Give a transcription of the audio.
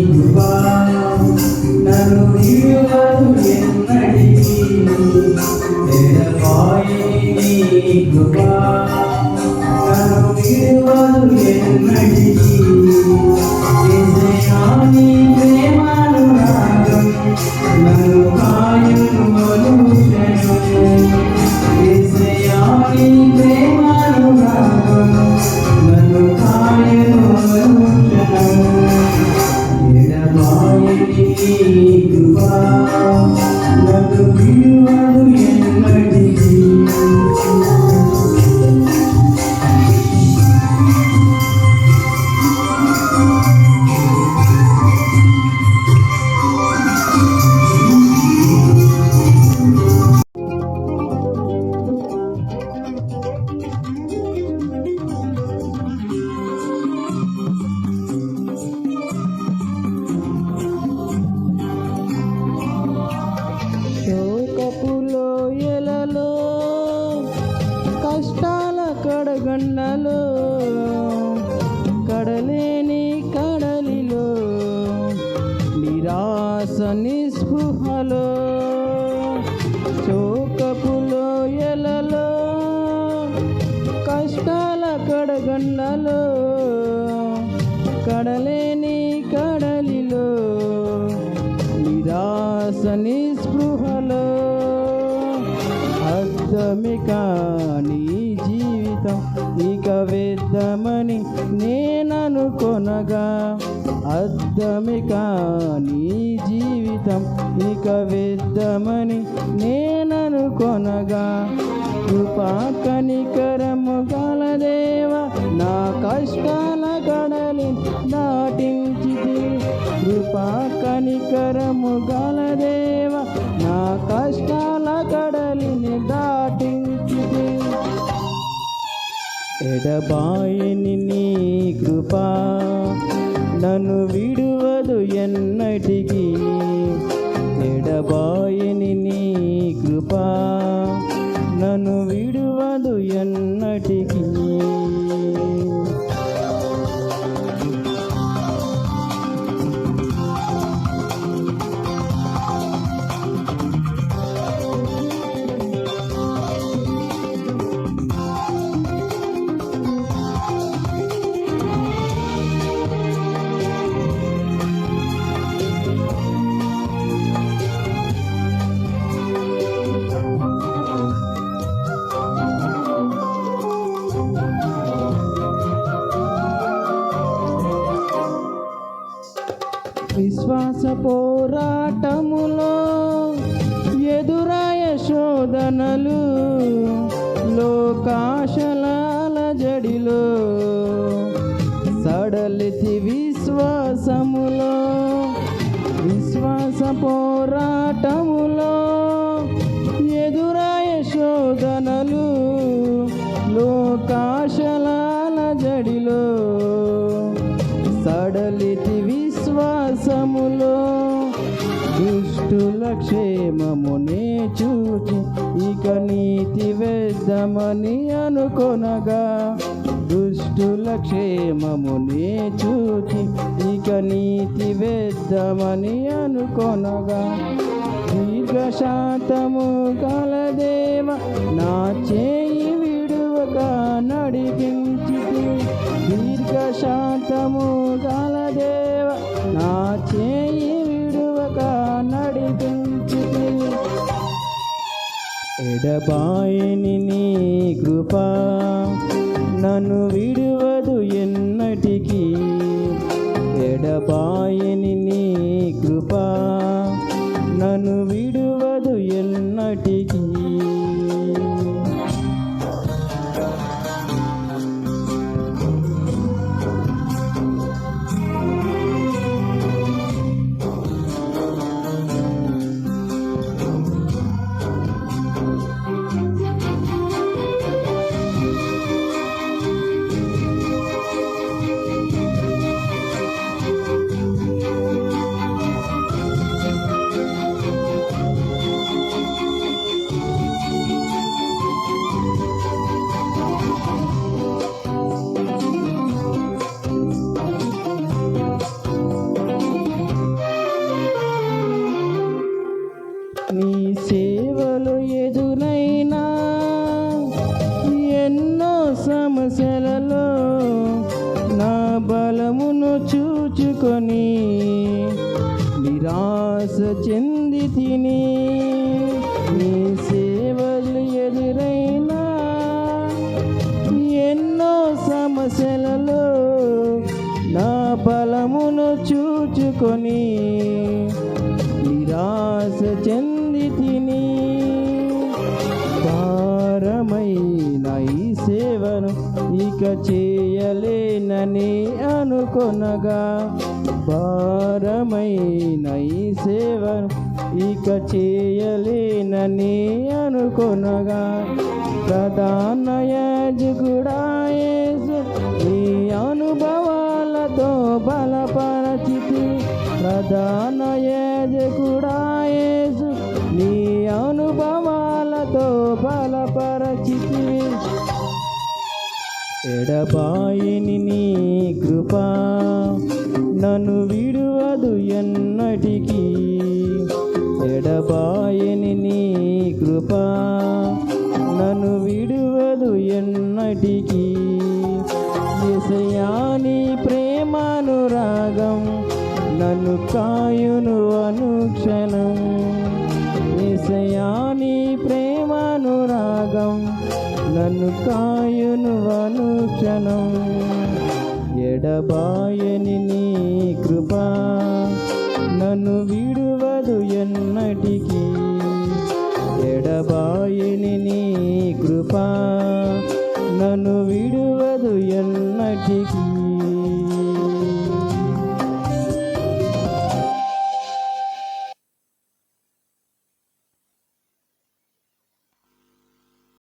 కృపా నన్ను విడువదు ఎన్నటికీ ఎడబాయని నీ కృపా నన్ను విడువదు ఎన్నటికీ యేసయ్యా నీ ప్రేమానురాగం నన్ను కాయును అనుక్షణం యేసయ్యా నీ ప్రేమానురాగం నన్ను కాయును అనుక్షణం ఎడబాయని నీ కృపా నన్ను విడువదు ఎన్నటికీ కష్టాల కడగండలో కడలేని కడలిలో నిరాశ నిస్పృహలో శోకపులో ఎలలో కష్టాల కడగండలో కడలేని కడలిలో నిరాశ నిస్పృహలో అర్థమిక నీ జీవితం ఇక వేద్దామని నేననుకొనగా అర్థమిక నీ జీవితం ఇక వేద్దామని నేననుకొనగా కృపా కనికరము గల దేవ నా కష్టాల కడలి దాటించితి కృపా కనికరము గల దేవ నా కష్టాల కడలిని దాటించితి ఎడబాయని నీ కృపా నన్ను విడువదు ఎన్నటికీ ఎడబాయని నీ కృపా నన్ను విడువదు ఎన్నటికీ విశ్వాస పోరాటములో ఎదురాయ శోధనలు లోకాశలాల జడిలో సడలితి విశ్వాసములో విశ్వాస పోరాటములో ఎదురాయ శోధనలు లోకాశలాల జడిలో సడలితి విశ్వాసములో దుష్టుల క్షేమమునే చూచి ఇక నీతి వేద్దామని అనుకొనగా దుష్టుల క్షేమమునే చూచి ఇక నీతి వేద్దామని అనుకొనగా దీర్ఘశాంతము గల దేవ నా చేయి విడువక నడిపించితి దీర్ఘశాంతము గల దేవ నా చేయి విడువక నడిపించితి ఎడబాయని నీ కృపా నన్ను విడువదు ఎన్నటికీ ఎడబాయని నీ కృపా నన్ను విడువదు ఎన్నటికీ నిరాశ చెంది తిని నీ సేవలు ఎదురైనా ఎన్నో సమస్యలలో నా బలమును చూచుకొని నిరాశ చెంది తిని భారమైన ఈ సేవను ఇక చేయలేనని అనుకొనగా భారమైన ఈ సేవను ఇక చేయలేనని అనుకొనగా ప్రధాన యాజకుడా యేసు నీ అనుభవాలతో బలపరచితి ప్రధాన యాజకుడా యేసు నీ అనుభవాలతో బలపరచితి ఎడబాయిని నీ కృప నన్ను విడువదు ఎన్నటికీ ఎడబాయిని నీ కృప నన్ను విడువదు ఎన్నటికీ యేసయ్యా నీ ప్రేమానురాగం నన్ను కాయును అనుక్షణం యేసయ్యా నీ ప్రేమానురాగం నన్ను కాయును అనుక్షణం ఎడబాయని నీ కృప నన్ను విడువదు ఎన్నటికీ ఎడబాయని నీ కృప నన్ను విడువదు ఎన్నటికీ